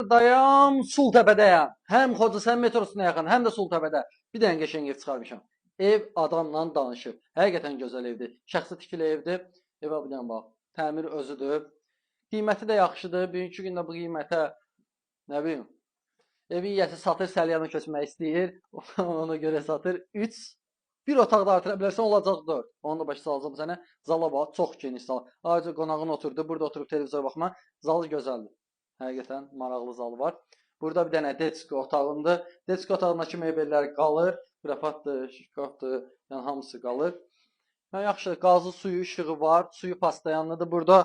Dayam Sultəpədəyəm. Həm Xocasən metrosuna yaxın, həm də Sultəpədə. Bir dənə qəşəng ev çıxarmışam. Ev adamla danışır. Həqiqətən gözəl evdir. Şəxsi tikili evdir. Evə bir dənə bax. Təmir özüdür. Qiyməti də yaxşıdır. Bugünkü gündə bu qiymətə nə bilim, evin yiyəsi satır, Səlyanə köçmək istəyir. Ona görə satır. 3 bir otaqda artıra bilərsən, olacaq 4. Onu da başa salacağam sənə. Zala bax, çox geniş zal. Ayrıca qonağın oturdu, burada oturub televizora baxma. Zalı gözəldir. Həqiqətən maraqlı zal var. Burada bir dənə detsko otağındır. Detsko otağındakı mebellər qalır. Qrafatdır, şkafdır, yəni hamısı qalır. Yəni yaxşı, qazlı suyu, işığı var. Suyu pastayanlıdır burada.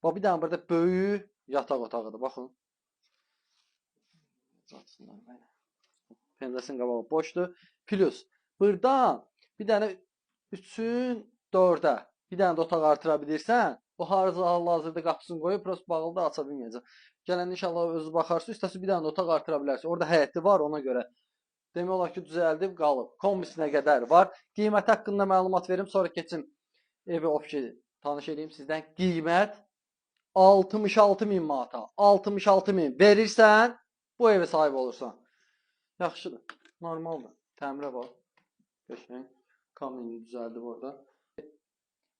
Bax bir dənə burada böyük yataq otağıdır. Baxın. Pəncərəsinin qabağı boşdur. Plus burdan bir dənə 3-ün 4-ə bir dənə də otaq artıra bilirsən. O hal-hazırda qapısını qoyub prosta bağlıda aça bilməyəcək. Gələn inşallah özü baxarsınız, istəsə bir dənə də otaq artıra bilərsiniz. Orada həyəti var, ona görə. Demək olar ki, düzəldib qalıb. Kombisinə qədər var. Qiymət haqqında məlumat verim, sonra keçim evi tanış edeyim sizdən. Qiymət 66.000 manata. 66.000 verirsən, bu evə sahib olursan. Yaxşıdır, normaldır. Təmirə bax. Qəşəng. Kamini düzəldib orada.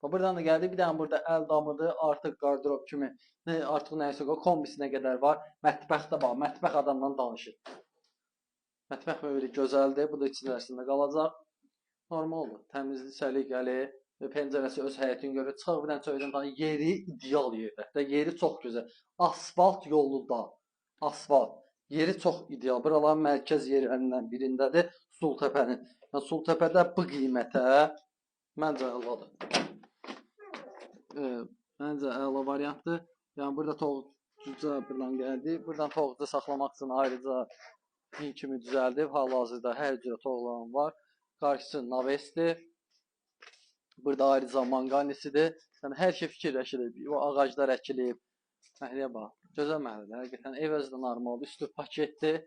Buradan da gəldi, bir dənə burada əl damıdır, artıq qardırop kimi, artıq nəyəsə qoy, kombisinə qədər var. Mətbəx də var, mətbəx adamla danışır. Mətbəx böyle gözəldir, bu da içərisində qalacaq. Normaldır, təmizlik, səliqəli, pəncərəsi öz həyətini görür. Çıxaq bir dənə çöydən tanı, yeri ideal yerdə, yeri çox gözəl. Asfalt yolunda, asfalt. Yeri çox ideal. Buraların mərkəz yerlərindən birindədir, Sultəpənin. Yəni Sultəpədə bu qiymətə məncə əladır. Məncə əla variantdır. Yəni burada toğucuca buradan gəldi. Buradan toğucu saxlamaq üçün ayrıca min kimi düzəldib. Hal-hazırda hər cürə toğulan var. Qarşısı navesdir. Burada ayrıca manqanisidir. Yəni hər şey fikirləşilib. O ağaclar əkilib. Məhəlləyə bax. Gözəl məhəllədir. Həqiqətən ev özü də normaldır. Üstü paketdir.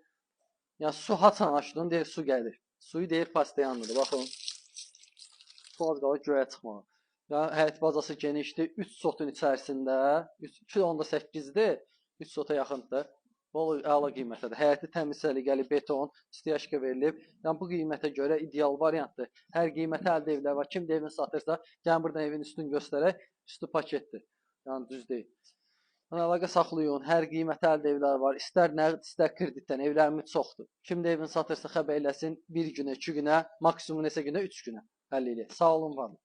Yəni su haçan açdın deyir su gəlir. Suyu deyir pastayanlıdır. Baxın. Su az qalır göyə çıxmağa. Yəni həyət bazası genişdir. 3 sotun içərisində 2.8-dir. 3 sota yaxındır. Bu əla qiymətədir. Həyəti təmiz səliqəli beton, stiyaşka verilib. Yəni bu qiymətə görə ideal variantdır. Hər qiymətə əldə evlər var. Kim də evini satırsa, gəlin buradan evin üstünü göstərək. Üstü paketdir. Yəni düz deyil. Yəni əlaqə saxlayın. Hər qiymətə əldə evlər var. İstər nəqd, istər kreditdən evlərimiz çoxdur. Kim də evini satırsa xəbər eləsin. 1 günə, 2 günə, maksimum neçə günə, 3 günə həll eləyək. Sağ olun, var olun.